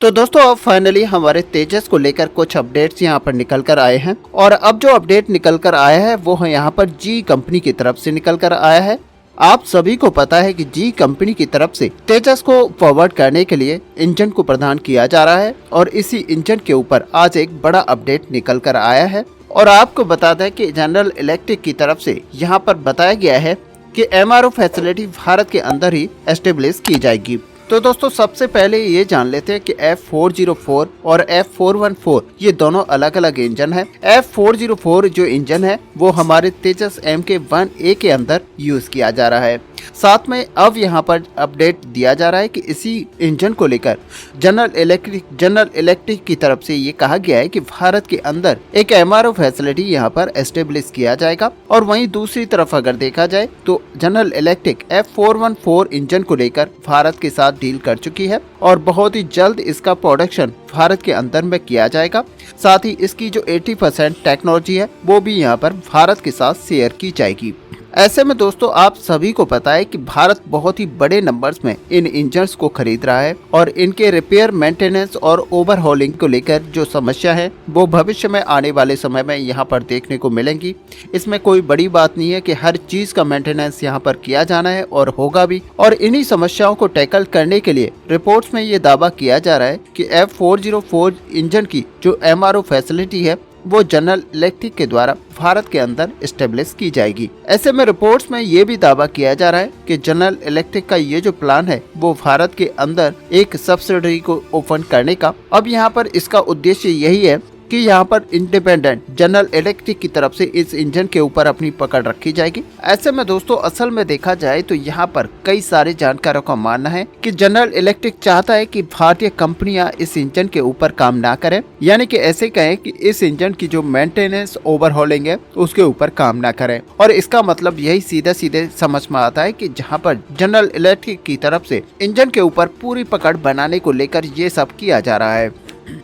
तो दोस्तों अब फाइनली हमारे तेजस को लेकर कुछ अपडेट्स यहाँ पर निकल कर आए हैं और अब जो अपडेट निकल कर आया है वो है यहाँ पर जी कंपनी की तरफ से निकल कर आया है। आप सभी को पता है कि जी कंपनी की तरफ से तेजस को फॉरवर्ड करने के लिए इंजन को प्रदान किया जा रहा है और इसी इंजन के ऊपर आज एक बड़ा अपडेट निकल कर आया है। और आपको बता दें कि जनरल इलेक्ट्रिक की तरफ से यहाँ पर बताया गया है कि एमआरओ फैसिलिटी भारत के अंदर ही एस्टेब्लिश की जाएगी। तो दोस्तों सबसे पहले ये जान लेते हैं कि F404 और F414 ये दोनों अलग अलग इंजन है। F404 जो इंजन है वो हमारे तेजस MK1A के अंदर यूज किया जा रहा है। साथ में अब यहाँ पर अपडेट दिया जा रहा है कि इसी इंजन को लेकर जनरल इलेक्ट्रिक की तरफ से ये कहा गया है कि भारत के अंदर एक एमआरओ फैसिलिटी यहाँ पर एस्टेब्लिश किया जाएगा। और वहीं दूसरी तरफ अगर देखा जाए तो जनरल इलेक्ट्रिक F414 इंजन को लेकर भारत के साथ डील कर चुकी है और बहुत ही जल्द इसका प्रोडक्शन भारत के अंदर में किया जाएगा। साथ ही इसकी जो 80% टेक्नोलॉजी है वो भी यहाँ पर भारत के साथ शेयर की जाएगी। ऐसे में दोस्तों आप सभी को पता है कि भारत बहुत ही बड़े नंबर्स में इन इंजन्स को खरीद रहा है और इनके रिपेयर, मेंटेनेंस और ओवरहॉलिंग को लेकर जो समस्या है वो भविष्य में आने वाले समय में यहाँ पर देखने को मिलेंगी। इसमें कोई बड़ी बात नहीं है कि हर चीज का मेंटेनेंस यहाँ पर किया जाना है और होगा भी। और इन्हीं समस्याओं को टैकल करने के लिए रिपोर्ट्स में ये दावा किया जा रहा है कि F404 इंजन की जो एमआरओ फैसिलिटी है वो जनरल इलेक्ट्रिक के द्वारा भारत के अंदर एस्टेब्लिश की जाएगी। ऐसे में रिपोर्ट्स में ये भी दावा किया जा रहा है कि जनरल इलेक्ट्रिक का ये जो प्लान है वो भारत के अंदर एक सब्सिडरी को ओपन करने का। अब यहाँ पर इसका उद्देश्य यही है कि यहाँ पर इंडिपेंडेंट जनरल इलेक्ट्रिक की तरफ से इस इंजन के ऊपर अपनी पकड़ रखी जाएगी। ऐसे में दोस्तों असल में देखा जाए तो यहाँ पर कई सारे जानकारों का मानना है कि जनरल इलेक्ट्रिक चाहता है कि भारतीय कंपनियां इस इंजन के ऊपर काम ना करें, यानी कि ऐसे कहें कि इस इंजन की जो मेंटेनेंस ओवरहॉलिंग है उसके ऊपर काम ना करें। और इसका मतलब यही सीधे सीधे समझ में आता है कि जहाँ पर जनरल इलेक्ट्रिक की तरफ से इंजन के ऊपर पूरी पकड़ बनाने को लेकर ये सब किया जा रहा है।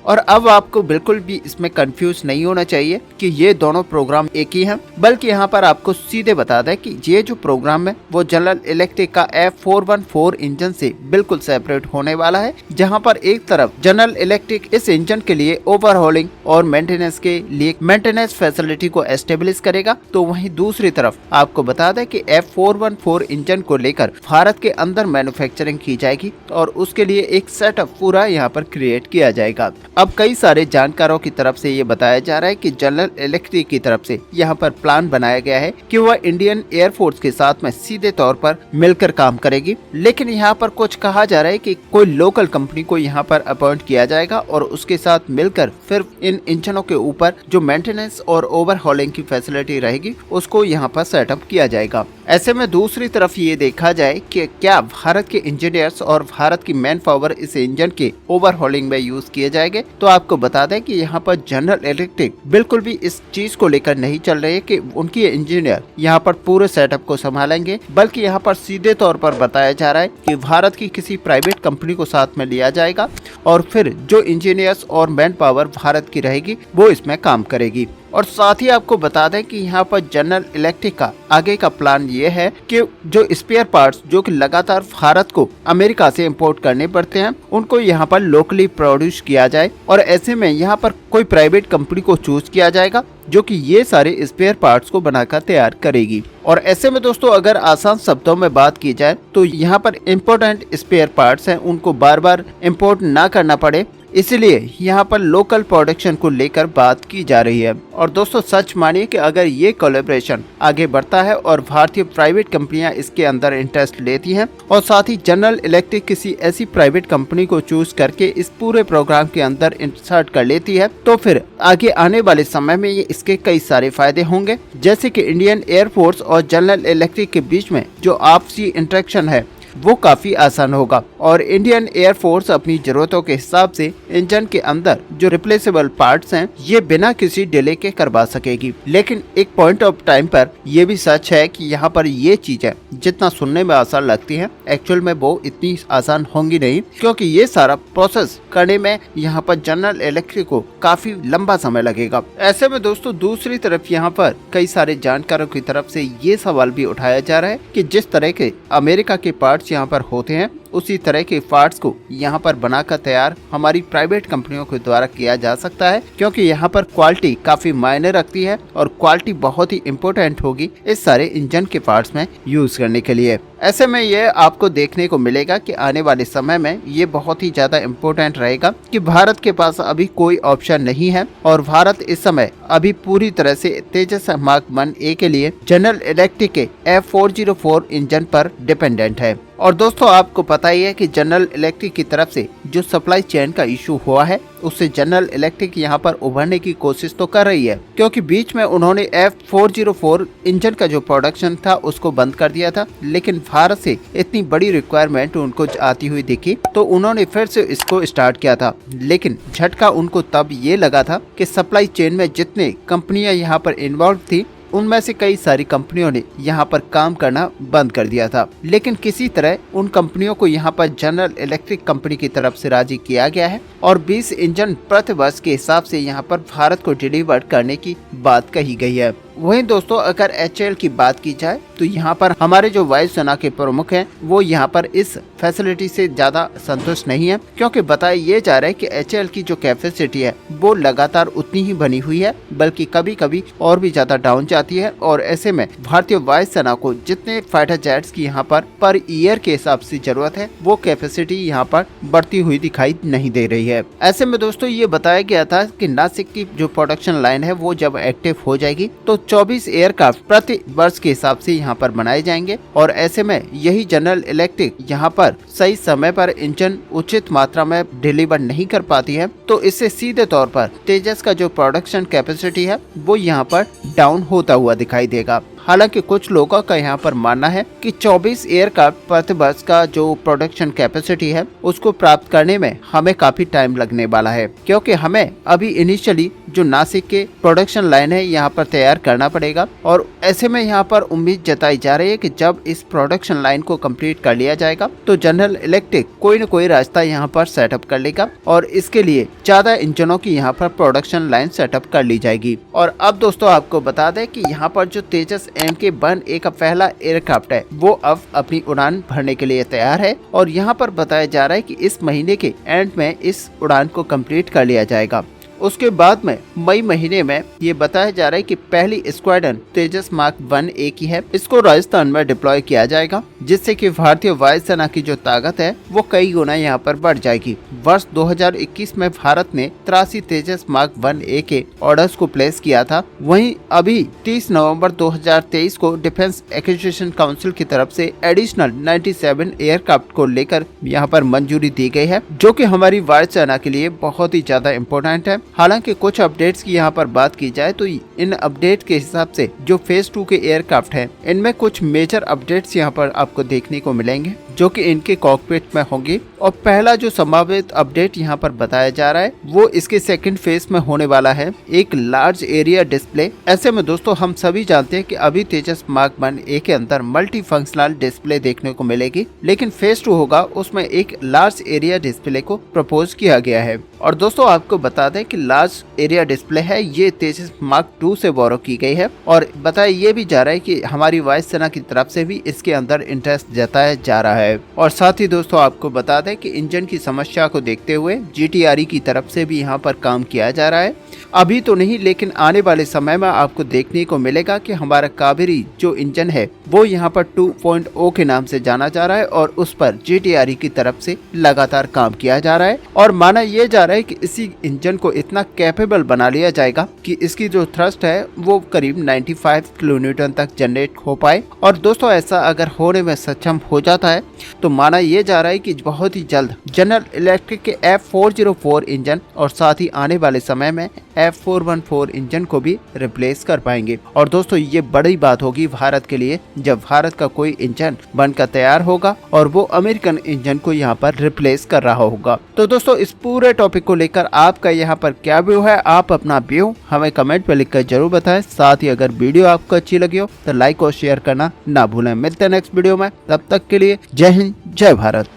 और अब आपको बिल्कुल भी इसमें कंफ्यूज नहीं होना चाहिए कि ये दोनों प्रोग्राम एक ही हैं, बल्कि यहाँ पर आपको सीधे बता दें कि ये जो प्रोग्राम है वो जनरल इलेक्ट्रिक का F414 इंजन से बिल्कुल सेपरेट होने वाला है। जहाँ पर एक तरफ जनरल इलेक्ट्रिक इस इंजन के लिए ओवरहॉलिंग और मेंटेनेंस के लिए मेंटेनेंस फैसिलिटी को एस्टेब्लिश करेगा, तो वहीं दूसरी तरफ आपको बता दें कि F414 इंजन को लेकर भारत के अंदर मैन्युफैक्चरिंग की जाएगी और उसके लिए एक सेटअप पूरा यहाँ पर क्रिएट किया जाएगा। अब कई सारे जानकारों की तरफ से ये बताया जा रहा है कि जनरल इलेक्ट्रिक की तरफ से यहाँ पर प्लान बनाया गया है कि वह इंडियन एयरफोर्स के साथ में सीधे तौर पर मिलकर काम करेगी। लेकिन यहाँ पर कुछ कहा जा रहा है कि कोई लोकल कंपनी को यहाँ पर अपॉइंट किया जाएगा और उसके साथ मिलकर फिर इन इंजनों के ऊपर जो मेंटेनेंस और ओवरहॉलिंग की फैसिलिटी रहेगी उसको यहाँ पर सेटअप किया जाएगा। ऐसे में दूसरी तरफ ये देखा जाए कि क्या भारत के इंजीनियर्स और भारत की मैन पावर इस इंजन के ओवरहॉलिंग में यूज किए जाएंगे, तो आपको बता दें कि यहाँ पर जनरल इलेक्ट्रिक बिल्कुल भी इस चीज को लेकर नहीं चल रही है कि उनकी इंजीनियर यहाँ पर पूरे सेटअप को संभालेंगे, बल्कि यहाँ पर सीधे तौर पर बताया जा रहा है कि भारत की किसी प्राइवेट कंपनी को साथ में लिया जाएगा और फिर जो इंजीनियर्स और मैन पावर भारत की रहेगी वो इसमें काम करेगी। और साथ ही आपको बता दें कि यहाँ पर जनरल इलेक्ट्रिक का आगे का प्लान ये है कि जो स्पेयर पार्ट्स जो कि लगातार भारत को अमेरिका से इंपोर्ट करने पड़ते हैं उनको यहाँ पर लोकली प्रोड्यूस किया जाए और ऐसे में यहाँ पर कोई प्राइवेट कंपनी को चूज किया जाएगा जो कि ये सारे स्पेयर पार्ट्स को बनाकर तैयार करेगी। और ऐसे में दोस्तों अगर आसान शब्दों में बात की जाए तो यहाँ पर इम्पोर्टेंट स्पेयर पार्ट्स हैं उनको बार बार इम्पोर्ट ना करना पड़े, इसलिए यहाँ पर लोकल प्रोडक्शन को लेकर बात की जा रही है। और दोस्तों सच मानिए कि अगर ये कोलैबोरेशन आगे बढ़ता है और भारतीय प्राइवेट कंपनियां इसके अंदर इंटरेस्ट लेती हैं और साथ ही जनरल इलेक्ट्रिक किसी ऐसी प्राइवेट कंपनी को चूज करके इस पूरे प्रोग्राम के अंदर इंसर्ट कर लेती है, तो फिर आगे आने वाले समय में ये इसके कई सारे फायदे होंगे, जैसे कि इंडियन एयरफोर्स और जनरल इलेक्ट्रिक के बीच में जो आपसी इंटरेक्शन है वो काफी आसान होगा और इंडियन एयरफोर्स अपनी जरूरतों के हिसाब से इंजन के अंदर जो रिप्लेसेबल पार्ट्स हैं ये बिना किसी डिले के करवा सकेगी। लेकिन एक पॉइंट ऑफ टाइम पर यह भी सच है कि यहाँ पर ये चीजें जितना सुनने में आसान लगती हैं एक्चुअल में वो इतनी आसान होंगी नहीं, क्योंकि ये सारा प्रोसेस करने में यहाँ पर जनरल इलेक्ट्रिक को काफी लंबा समय लगेगा। ऐसे में दोस्तों दूसरी तरफ यहाँ पर कई सारे जानकारों की तरफ से ये सवाल भी उठाया जा रहा है कि जिस तरह के अमेरिका के पार्ट्स यहाँ पर होते हैं उसी तरह के पार्ट्स को यहाँ पर बनाकर तैयार हमारी प्राइवेट कंपनियों के द्वारा किया जा सकता है, क्योंकि यहाँ पर क्वालिटी काफी मायने रखती है और क्वालिटी बहुत ही इम्पोर्टेंट होगी इस सारे इंजन के पार्ट्स में यूज करने के लिए। ऐसे में ये आपको देखने को मिलेगा कि आने वाले समय में ये बहुत ही ज्यादा इम्पोर्टेंट रहेगा कि भारत के पास अभी कोई ऑप्शन नहीं है और भारत इस समय अभी पूरी तरह से तेजस मार्क 1A के लिए जनरल इलेक्ट्रिक के F404 इंजन पर डिपेंडेंट है। और दोस्तों आपको पता ही है कि जनरल इलेक्ट्रिक की तरफ से जो सप्लाई चेन का इशू हुआ है उससे जनरल इलेक्ट्रिक यहाँ पर उभरने की कोशिश तो कर रही है, क्योंकि बीच में उन्होंने F404 इंजन का जो प्रोडक्शन था उसको बंद कर दिया था, लेकिन भारत से इतनी बड़ी रिक्वायरमेंट उनको आती हुई दिखी तो उन्होंने फिर से इसको स्टार्ट किया था। लेकिन झटका उनको तब ये लगा था कि सप्लाई चेन में जितने कंपनियां यहाँ पर इन्वॉल्व थी उनमें से कई सारी कंपनियों ने यहाँ पर काम करना बंद कर दिया था, लेकिन किसी तरह उन कंपनियों को यहाँ पर जनरल इलेक्ट्रिक कंपनी की तरफ से राजी किया गया है और 20 इंजन प्रति वर्ष के हिसाब से यहाँ पर भारत को डिलीवर करने की बात कही गई है। वहीं दोस्तों अगर HAL की बात की जाए तो यहाँ पर हमारे जो वायुसेना के प्रमुख हैं वो यहाँ पर इस फैसिलिटी से ज्यादा संतुष्ट नहीं है, क्योंकि बताया ये जा रहा है कि HAL की जो कैपेसिटी है वो लगातार उतनी ही बनी हुई है, बल्कि कभी कभी और भी ज्यादा डाउन जाती है। और ऐसे में भारतीय वायुसेना को जितने फाइटर जेट्स की यहाँ पर ईयर के हिसाब से जरूरत है वो कैपेसिटी यहाँ पर बढ़ती हुई दिखाई नहीं दे रही है। ऐसे में दोस्तों ये बताया गया था कि नासिक की जो प्रोडक्शन लाइन है वो जब एक्टिव हो जाएगी तो 24 एयरक्राफ्ट प्रति वर्ष के हिसाब से यहाँ पर बनाए जाएंगे और ऐसे में यही जनरल इलेक्ट्रिक यहाँ पर सही समय पर इंजन उचित मात्रा में डिलीवर नहीं कर पाती है तो इससे सीधे तौर पर तेजस का जो प्रोडक्शन कैपेसिटी है वो यहाँ पर डाउन होता हुआ दिखाई देगा। हालांकि कुछ लोगों का यहाँ पर मानना है कि 24 एयरक्राफ्ट प्रति वर्ष का जो प्रोडक्शन कैपेसिटी है उसको प्राप्त करने में हमें काफी टाइम लगने वाला है, क्योंकि हमें अभी इनिशियली जो नासिक के प्रोडक्शन लाइन है यहाँ पर तैयार करना पड़ेगा। और ऐसे में यहाँ पर उम्मीद जताई जा रही है कि जब इस प्रोडक्शन लाइन को कंप्लीट कर लिया जाएगा तो जनरल इलेक्ट्रिक कोई न कोई रास्ता यहाँ पर सेटअप कर लेगा और इसके लिए ज्यादा इंजनों की यहाँ पर प्रोडक्शन लाइन सेटअप कर ली जाएगी। और अब दोस्तों आपको बता दें कि यहाँ पर जो तेजस MK-1A का पहला एयरक्राफ्ट है वो अब अपनी उड़ान भरने के लिए तैयार है और यहाँ पर बताया जा रहा है कि इस महीने के एंड में इस उड़ान को कंप्लीट कर लिया जाएगा। उसके बाद में मई महीने में ये बताया जा रहा है कि पहली स्क्वाड्रन तेजस मार्क 1A की है, इसको राजस्थान में डिप्लॉय किया जाएगा, जिससे कि भारतीय वायुसेना की जो ताकत है वो कई गुना यहाँ पर बढ़ जाएगी। वर्ष 2021 में भारत ने 83 तेजस मार्क 1A के ऑर्डर्स को प्लेस किया था। वहीं अभी 30 नवंबर 2023 को डिफेंस एक्विजिशन काउंसिल की तरफ से एडिशनल 97 एयरक्राफ्ट को लेकर यहाँ पर मंजूरी दी गई है, जो कि हमारी वायुसेना के लिए बहुत ही ज्यादा इम्पोर्टेंट है। हालांकि कुछ अपडेट्स की यहाँ पर बात की जाए तो इन अपडेट के हिसाब से जो फेज 2 के एयरक्राफ्ट हैं इनमें कुछ मेजर अपडेट्स यहाँ पर आपको देखने को मिलेंगे जो कि इनके कॉकपिट में होंगे। और पहला जो संभावित अपडेट यहाँ पर बताया जा रहा है वो इसके सेकंड फेज में होने वाला है, एक लार्ज एरिया डिस्प्ले। ऐसे में दोस्तों हम सभी जानते हैं कि अभी तेजस मार्क 1A के अंदर मल्टी फंक्शनल डिस्प्ले देखने को मिलेगी, लेकिन फेज 2 होगा उसमें एक लार्ज एरिया डिस्प्ले को प्रपोज किया गया है। और दोस्तों आपको बता दें कि लार्ज एरिया डिस्प्ले है ये तेजस मार्क 2 से बोरो की गई है और बताया ये भी जा रहा है कि हमारी वायुसेना की तरफ से भी इसके अंदर इंटरेस्ट जताया जा रहा है। और साथ ही दोस्तों आपको बता दें कि इंजन की समस्या को देखते हुए GTRE की तरफ से भी यहाँ पर काम किया जा रहा है। अभी तो नहीं, लेकिन आने वाले समय में आपको देखने को मिलेगा कि हमारा कावेरी जो इंजन है वो यहाँ पर 2.0 के नाम से जाना जा रहा है और उस पर GTRE की तरफ से लगातार काम किया जा रहा है। और माना यह जा रहा है कि इसी इंजन को इतना कैपेबल बना लिया जाएगा कि इसकी जो थ्रस्ट है वो करीब 95 किलोन्यूटन तक जनरेट हो पाए। और दोस्तों ऐसा अगर होने में सक्षम हो जाता है तो माना यह जा रहा है कि बहुत ही जल्द जनरल इलेक्ट्रिक के F404 इंजन और साथ ही आने वाले समय में F414 इंजन को भी रिप्लेस कर पाएंगे। और दोस्तों ये बड़ी बात होगी भारत के लिए जब भारत का कोई इंजन बनकर तैयार होगा और वो अमेरिकन इंजन को यहाँ पर रिप्लेस कर रहा होगा। तो दोस्तों इस पूरे टॉपिक को लेकर आपका यहाँ पर क्या व्यू है, आप अपना व्यू हमें कमेंट में लिखकर जरूर बताएं। साथ ही अगर वीडियो आपको अच्छी लगी हो तो लाइक और शेयर करना ना भूलें। मिलते हैं नेक्स्ट वीडियो में, तब तक के लिए जय हिंद जय भारत।